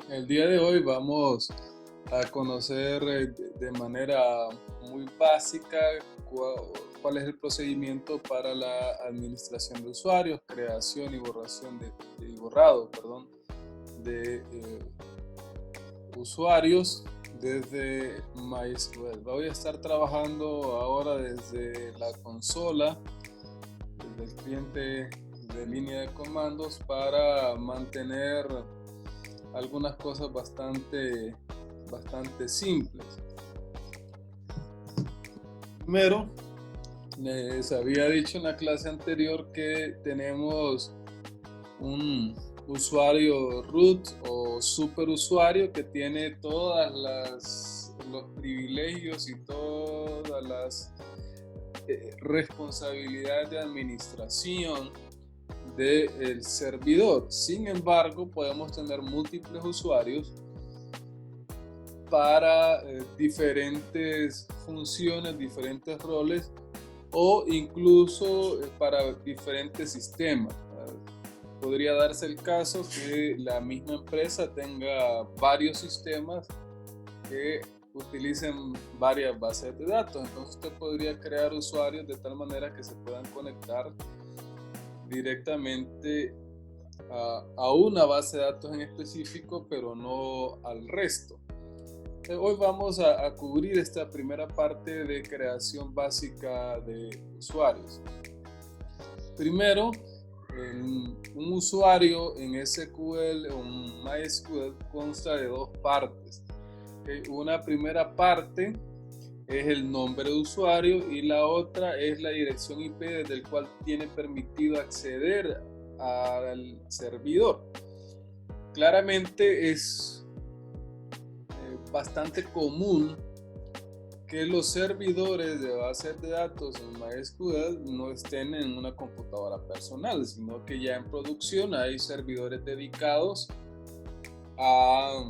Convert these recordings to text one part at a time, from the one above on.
El día de hoy vamos a conocer de manera muy básica cuál es el procedimiento para la administración de usuarios, creación y borrado, perdón, de usuarios desde MySQL. Voy a estar trabajando ahora desde la consola, desde el cliente de línea de comandos para mantener algunas cosas bastante simples. Primero, les había dicho en la clase anterior que tenemos un usuario root o superusuario que tiene los privilegios y todas las responsabilidades de administración del servidor. Sin embargo, podemos tener múltiples usuarios para diferentes funciones, diferentes roles o incluso para diferentes sistemas. Podría darse el caso que la misma empresa tenga varios sistemas que utilicen varias bases de datos. Entonces usted podría crear usuarios de tal manera que se puedan conectar directamente a una base de datos en específico, pero no al resto. Hoy vamos a cubrir esta primera parte de creación básica de usuarios. Primero, un usuario en SQL o un MySQL consta de dos partes. Una primera parte es el nombre de usuario y la otra es la dirección IP desde el cual tiene permitido acceder al servidor. Claramente es bastante común que los servidores de bases de datos en MySQL no estén en una computadora personal, sino que ya en producción hay servidores dedicados a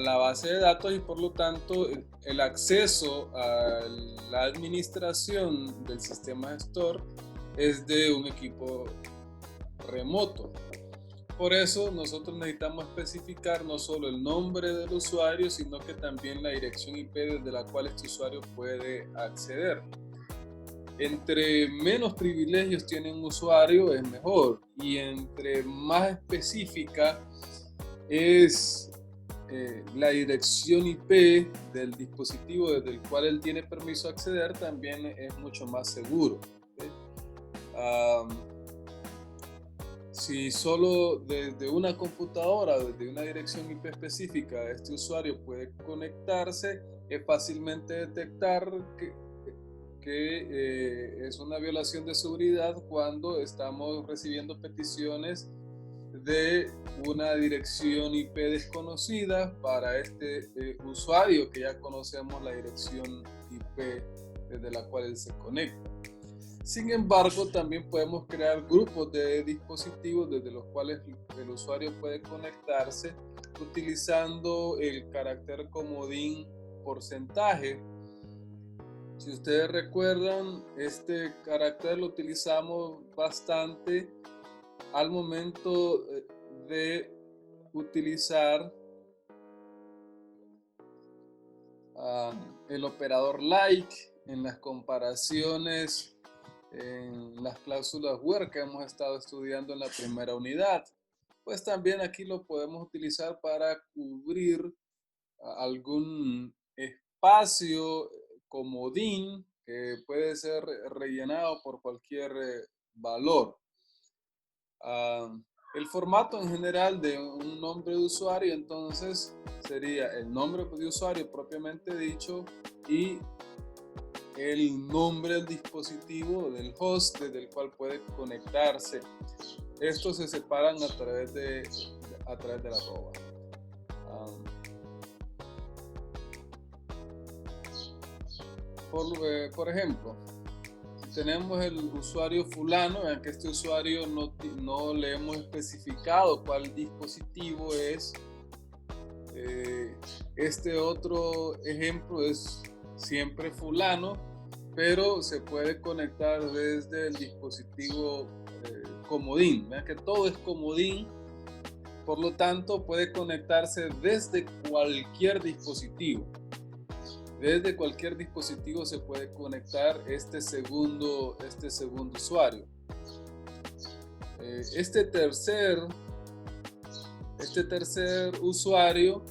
la base de datos y por lo tanto el acceso a la administración del sistema gestor es de un equipo remoto. Por eso nosotros necesitamos especificar no solo el nombre del usuario, sino que también la dirección IP desde la cual este usuario puede acceder. Entre menos privilegios tiene un usuario es mejor, y entre más específica es la dirección IP del dispositivo desde el cual él tiene permiso a acceder, también es mucho más seguro. ¿Okay? Si solo desde una computadora, desde una dirección IP específica, este usuario puede conectarse, es fácilmente detectar que es una violación de seguridad cuando estamos recibiendo peticiones de una dirección IP desconocida para este usuario que ya conocemos la dirección IP desde la cual él se conecta. Sin embargo, también podemos crear grupos de dispositivos desde los cuales el usuario puede conectarse utilizando el carácter comodín porcentaje. Si ustedes recuerdan, este carácter lo utilizamos bastante al momento de utilizar el operador like en las comparaciones en las cláusulas where que hemos estado estudiando en la primera unidad. Pues también aquí lo podemos utilizar para cubrir algún espacio comodín que puede ser rellenado por cualquier valor. El formato en general de un nombre de usuario entonces sería el nombre de usuario propiamente dicho y el nombre del dispositivo del host desde el cual puede conectarse. Estos se separan a través de la arroba. Por ejemplo, si tenemos el usuario fulano, vean que este usuario no le hemos especificado cuál dispositivo es. Este otro ejemplo es siempre fulano, pero se puede conectar desde el dispositivo comodín. Vean que todo es comodín Por lo tanto, puede conectarse desde cualquier dispositivo. Desde cualquier dispositivo se puede conectar este segundo usuario. Este tercer usuario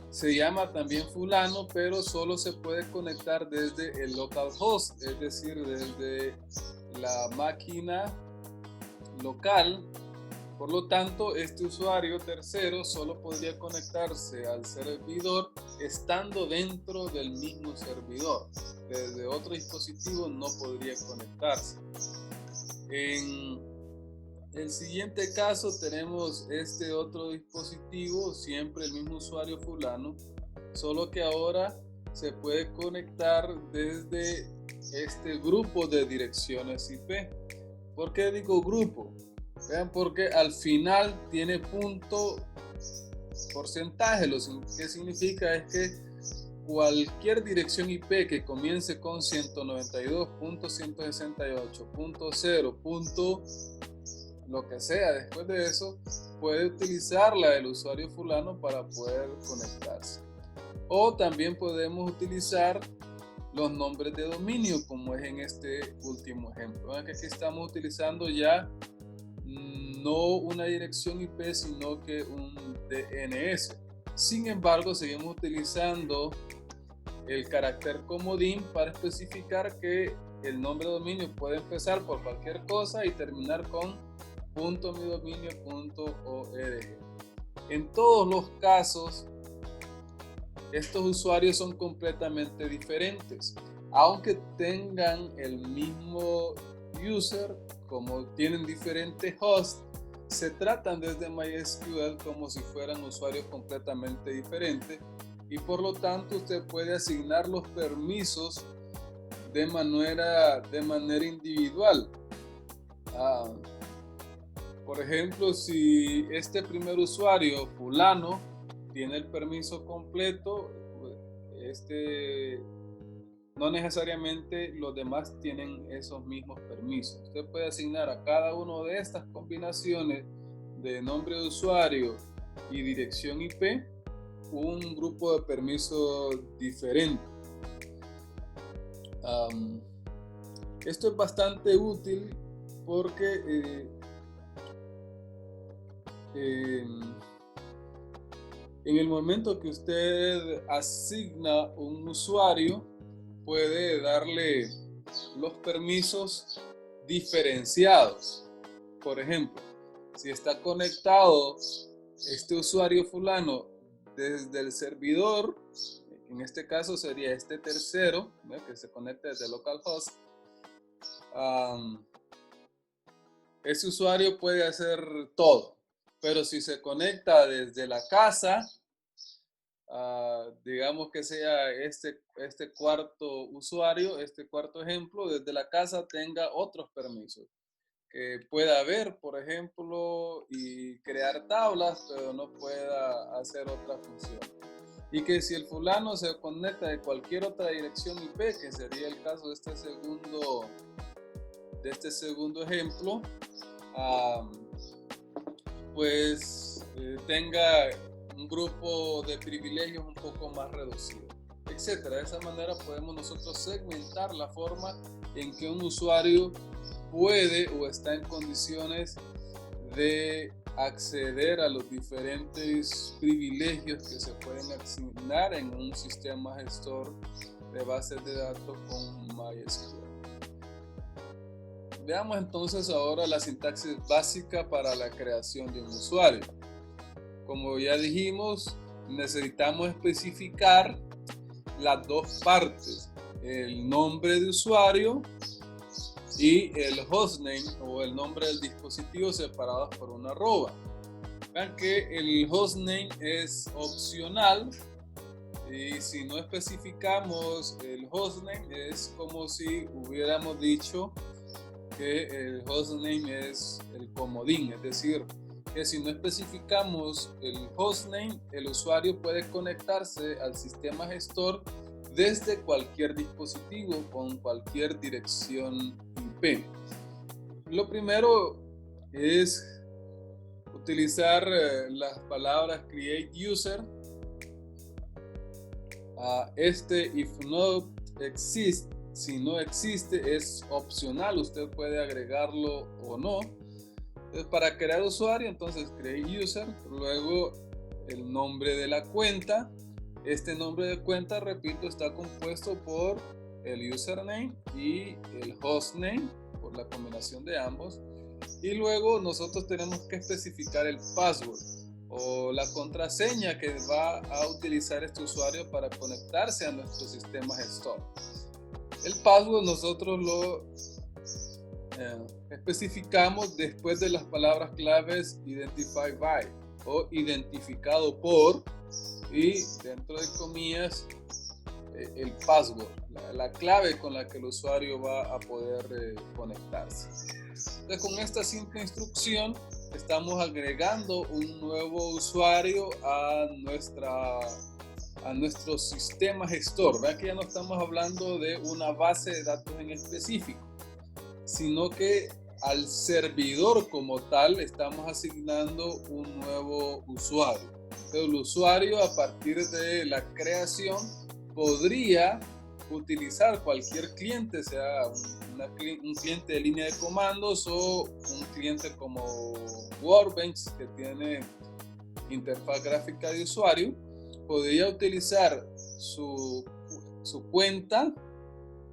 se llama también fulano, pero solo se puede conectar desde el localhost, es decir, desde la máquina local. Por lo tanto, este usuario tercero solo podría conectarse al servidor estando dentro del mismo servidor. Desde otro dispositivo no podría conectarse. En el siguiente caso tenemos este otro dispositivo, siempre el mismo usuario fulano, solo que ahora se puede conectar desde este grupo de direcciones IP. ¿Por qué digo grupo? Vean, porque al final tiene punto porcentaje. Lo que significa es que cualquier dirección IP que comience con 192.168.0. Lo que sea después de eso, puede utilizarla el usuario fulano para poder conectarse. O también podemos utilizar los nombres de dominio, como es en este último ejemplo. Vean que aquí estamos utilizando ya no una dirección IP, sino que un DNS. Sin embargo, seguimos utilizando el carácter comodín para especificar que el nombre de dominio puede empezar por cualquier cosa y terminar con .midominio.org. En todos los casos, estos usuarios son completamente diferentes, aunque tengan el mismo user, como tienen diferentes hosts, se tratan desde MySQL como si fueran usuarios completamente diferentes y por lo tanto usted puede asignar los permisos de manera individual. Por ejemplo, si este primer usuario, fulano, tiene el permiso completo, no necesariamente los demás tienen esos mismos permisos. Usted puede asignar a cada una de estas combinaciones de nombre de usuario y dirección IP un grupo de permisos diferente. Esto es bastante útil porque en el momento que usted asigna un usuario, puede darle los permisos diferenciados. Por ejemplo, si está conectado este usuario fulano desde el servidor, en este caso sería este tercero, ¿no?, que se conecta desde localhost, ese usuario puede hacer todo. Pero si se conecta desde la casa, digamos que sea este cuarto usuario, este cuarto ejemplo, desde la casa tenga otros permisos. Que pueda ver, por ejemplo, y crear tablas, pero no pueda hacer otra función. Y que si el fulano se conecta de cualquier otra dirección IP, que sería el caso de este segundo ejemplo, pues tenga un grupo de privilegios un poco más reducido, etcétera. De esa manera podemos nosotros segmentar la forma en que un usuario puede o está en condiciones de acceder a los diferentes privilegios que se pueden asignar en un sistema gestor de bases de datos con MySQL. Veamos entonces ahora la sintaxis básica para la creación de un usuario. Como ya dijimos, necesitamos especificar las dos partes, el nombre de usuario y el hostname o el nombre del dispositivo separados por una arroba. Vean que el hostname es opcional y si no especificamos el hostname es como si hubiéramos dicho que el hostname es el comodín, es decir, que si no especificamos el hostname, el usuario puede conectarse al sistema gestor desde cualquier dispositivo con cualquier dirección IP. Lo primero es utilizar las palabras create user. If not exist, si no existe, es opcional, usted puede agregarlo o no. Entonces, para crear usuario, entonces create user, luego el nombre de la cuenta. Este nombre de cuenta, repito, está compuesto por el username y el hostname, por la combinación de ambos. Y luego nosotros tenemos que especificar el password o la contraseña que va a utilizar este usuario para conectarse a nuestros sistemas store. El password nosotros lo especificamos después de las palabras claves identified by o identificado por, y dentro de comillas el password, la clave con la que el usuario va a poder conectarse. Entonces, con esta simple instrucción estamos agregando un nuevo usuario a nuestro sistema gestor. Vean que ya no estamos hablando de una base de datos en específico, sino que al servidor como tal estamos asignando un nuevo usuario. Entonces, el usuario, a partir de la creación, podría utilizar cualquier cliente, sea un cliente de línea de comandos o un cliente como Workbench que tiene interfaz gráfica de usuario. Podría utilizar su cuenta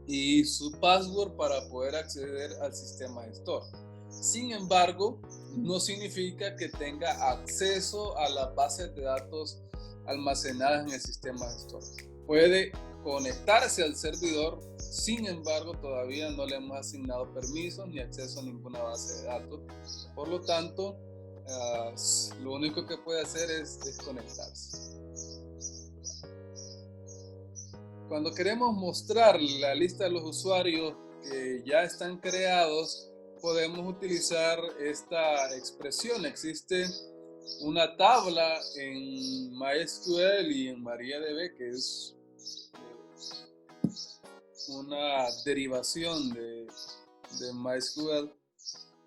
y su password para poder acceder al sistema gestor. Sin embargo, no significa que tenga acceso a las bases de datos almacenadas en el sistema gestor. Puede conectarse al servidor, sin embargo, todavía no le hemos asignado permisos ni acceso a ninguna base de datos. Por lo tanto, lo único que puede hacer es conectarse. Cuando queremos mostrar la lista de los usuarios que ya están creados, podemos utilizar esta expresión. Existe una tabla en MySQL y en MariaDB que es una derivación de MySQL.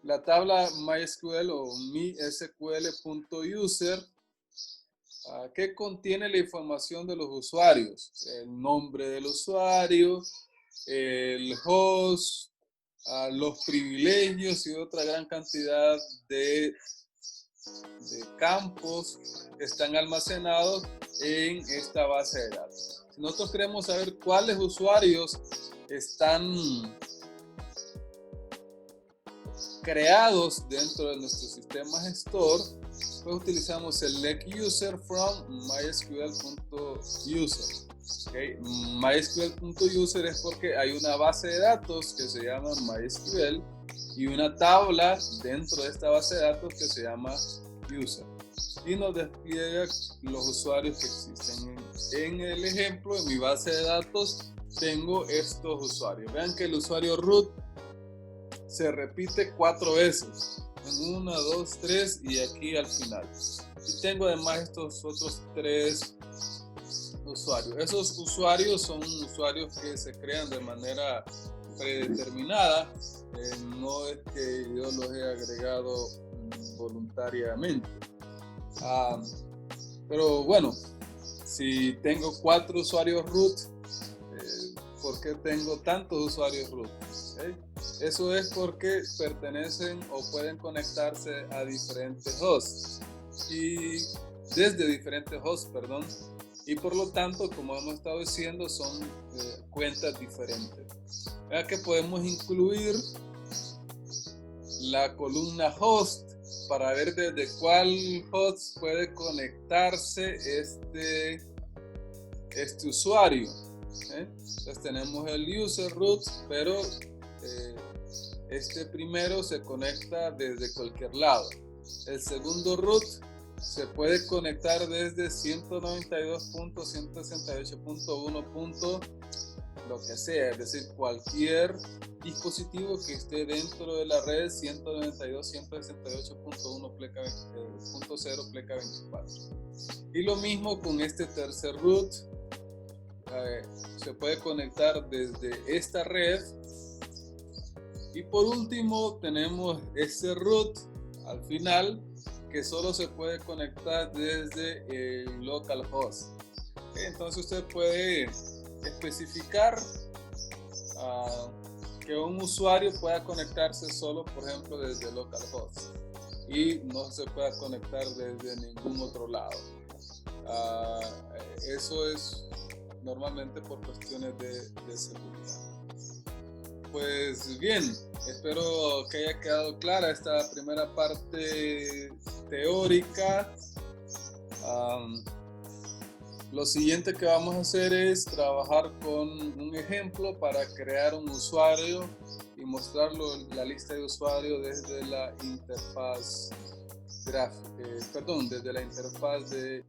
La tabla MySQL o mysql.user que contiene la información de los usuarios, el nombre del usuario, el host, los privilegios y otra gran cantidad de campos que están almacenados en esta base de datos. Si nosotros queremos saber cuáles usuarios están creados dentro de nuestro sistema gestor, pues utilizamos select user from mysql.user. Okay. mysql.user es porque hay una base de datos que se llama MySQL y una tabla dentro de esta base de datos que se llama user, y nos despliega los usuarios que existen. En el ejemplo, en mi base de datos tengo estos usuarios. Vean que el usuario root se repite 4 veces, en 1, 2, 3 y aquí al final. Y tengo además estos otros 3 usuarios. Esos usuarios son usuarios que se crean de manera predeterminada, no es que yo los he agregado voluntariamente. Pero bueno, si tengo 4 usuarios root, ¿por qué tengo tantos usuarios root? ¿Okay? Eso es porque pertenecen o pueden conectarse a diferentes hosts y desde diferentes hosts, perdón, y por lo tanto, como hemos estado diciendo, son cuentas diferentes. Vea que podemos incluir la columna host para ver desde cuál host puede conectarse este usuario. Entonces tenemos el user root, pero este primero se conecta desde cualquier lado. El segundo root se puede conectar desde 192.168.1. lo que sea, es decir, cualquier dispositivo que esté dentro de la red 192.168.1.0 pleca 24. Y lo mismo con este tercer root, se puede conectar desde esta red. Y por último tenemos este root al final que solo se puede conectar desde el localhost. Entonces usted puede especificar que un usuario pueda conectarse solo, por ejemplo, desde localhost y no se pueda conectar desde ningún otro lado. Eso es normalmente por cuestiones de seguridad. Pues bien, espero que haya quedado clara esta primera parte teórica. Lo siguiente que vamos a hacer es trabajar con un ejemplo para crear un usuario y mostrarlo la lista de usuarios desde la interfaz gráfica, desde la interfaz de